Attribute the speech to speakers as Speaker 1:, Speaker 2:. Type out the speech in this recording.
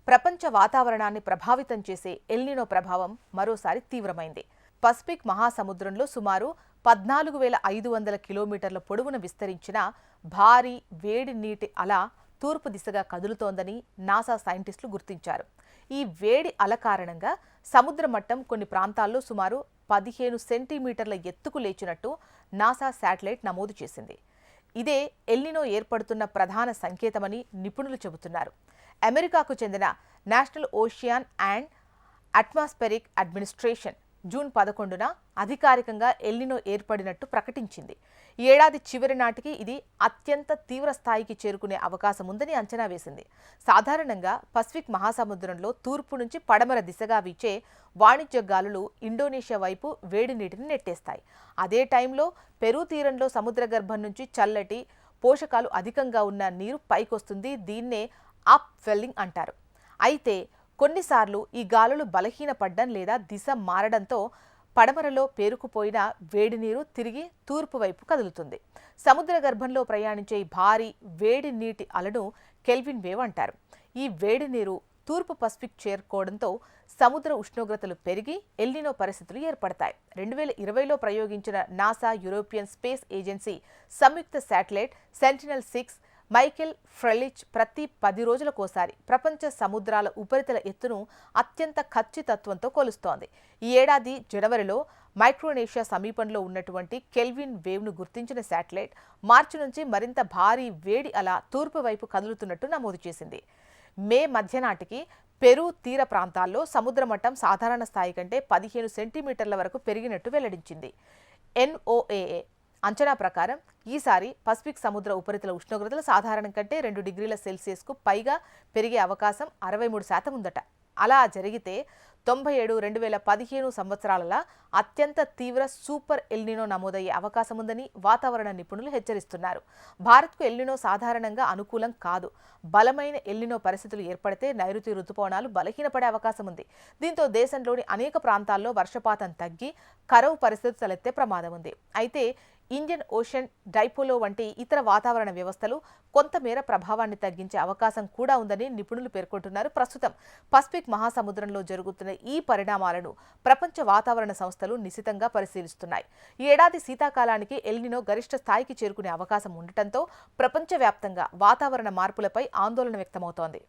Speaker 1: ప్రపంచ వాతావరణాన్ని ప్రభావితం చేసే ఎల్నినో ప్రభావం మరోసారి తీవ్రమైంది. పసిఫిక్ మహాసముద్రంలో సుమారు 14,500 కిలోమీటర్ల పొడవున విస్తరించిన భారీ వేడి నీటి అల తూర్పు దిశగా కదులుతోందని నాసా సైంటిస్టులు గుర్తించారు. ఈ వేడి అల కారణంగా సముద్ర మట్టం కొన్ని ప్రాంతాల్లో సుమారు 15 సెంటీమీటర్ల ఎత్తుకు లేచినట్టు నాసా శాటిలైట్ నమోదు చేసింది. ఇదే ఎల్నినో ఏర్పడుతున్న ప్రధాన సంకేతమని నిపుణులు చెబుతున్నారు. అమెరికాకు చెందిన national ocean and atmospheric administration June 11న అధికారికంగా ఎల్నినో ఏర్పడినట్టు ప్రకటించింది. ఈ ఏడాది చివరి నాటికి ఇది అత్యంత తీవ్ర స్థాయికి చేరుకునే అవకాశం ఉందని అంచనా వేసింది. సాధారణంగా పసిఫిక్ మహాసముద్రంలో తూర్పు నుంచి పడమర దిశగా వీచే వాణిజ్య గాలులు ఇండోనేషియా వైపు వేడి నీటిని నెట్టేస్తాయి. అదే టైంలో పెరూ తీరంలో సముద్ర గర్భం నుంచి చల్లటి పోషకాలు అధికంగా ఉన్న నీరు పైకొస్తుంది. దీన్నే అప్ వెల్లింగ్ అంటారు. అయితే కొన్నిసార్లు ఈ గాలులు బలహీనపడ్డం లేదా దిశ మారడంతో పడమరలో పేరుకుపోయిన వేడి నీరు తిరిగి తూర్పు వైపు కదులుతుంది. సముద్ర గర్భంలో ప్రయాణించే భారీ వేడి నీటి అలను కెల్విన్ వేవ్ అంటారు. ఈ వేడి నీరు తూర్పు పసిఫిక్ చేరుకోవడంతో సముద్ర ఉష్ణోగ్రతలు పెరిగి ఎల్నినో పరిస్థితులు ఏర్పడతాయి. 2020లో ప్రయోగించిన నాసా యూరోపియన్ స్పేస్ ఏజెన్సీ సంయుక్త శాటిలైట్ సెంటినెల్-6 మైకెల్ ఫ్రెలిచ్ ప్రతి 10 రోజులకోసారి ప్రపంచ సముద్రాల ఉపరితల ఎత్తును అత్యంత ఖచ్చితత్వంతో కొలుస్తోంది. ఈ ఏడాది జనవరిలో మైక్రోనేషియా సమీపంలో ఉన్నటువంటి కెల్విన్ వేవ్ను గుర్తించిన శాటిలైట్ మార్చి నుంచి మరింత భారీ వేడి అల తూర్పు వైపు కదులుతున్నట్టు నమోదు చేసింది. మే మధ్య నాటికి పెరూ తీర ప్రాంతాల్లో సముద్ర మట్టం సాధారణ స్థాయి కంటే 15 సెంటీమీటర్ల వరకు పెరిగినట్టు వెల్లడించింది. NOAA అంచనా ప్రకారం ఈసారి పసిఫిక్ సముద్ర ఉపరితల ఉష్ణోగ్రతలు సాధారణం కంటే 2 డిగ్రీల సెల్సియస్కు పైగా పెరిగే అవకాశం 63% ఉందట. అలా జరిగితే 97-2015 సంవత్సరాలలో అత్యంత తీవ్ర సూపర్ ఎల్నినో నమోదయ్యే అవకాశం ఉందని వాతావరణ నిపుణులు హెచ్చరిస్తున్నారు. భారత్కు ఎల్నినో సాధారణంగా అనుకూలం కాదు. బలమైన ఎల్నినో పరిస్థితులు ఏర్పడితే నైరుతి రుతుపవనాలు బలహీనపడే అవకాశం ఉంది. దీంతో దేశంలోని అనేక ప్రాంతాల్లో వర్షపాతం తగ్గి కరువు పరిస్థితులు తలెత్తే ప్రమాదం ఉంది. అయితే ఇండియన్ ఓషన్ డైపోలో వంటి ఇతర వాతావరణ వ్యవస్థలు కొంతమేర ప్రభావాన్ని తగ్గించే అవకాశం కూడా ఉందని నిపుణులు పేర్కొంటున్నారు. ప్రస్తుతం పసిఫిక్ మహాసముద్రంలో జరుగుతున్న ఈ పరిణామాలను ప్రపంచ వాతావరణ సంస్థలు నిశితంగా పరిశీలిస్తున్నాయి. ఈ ఏడాది శీతాకాలానికి ఎల్నినో గరిష్ట స్థాయికి చేరుకునే అవకాశం ఉండటంతో ప్రపంచవ్యాప్తంగా వాతావరణ మార్పులపై ఆందోళన వ్యక్తమవుతోంది.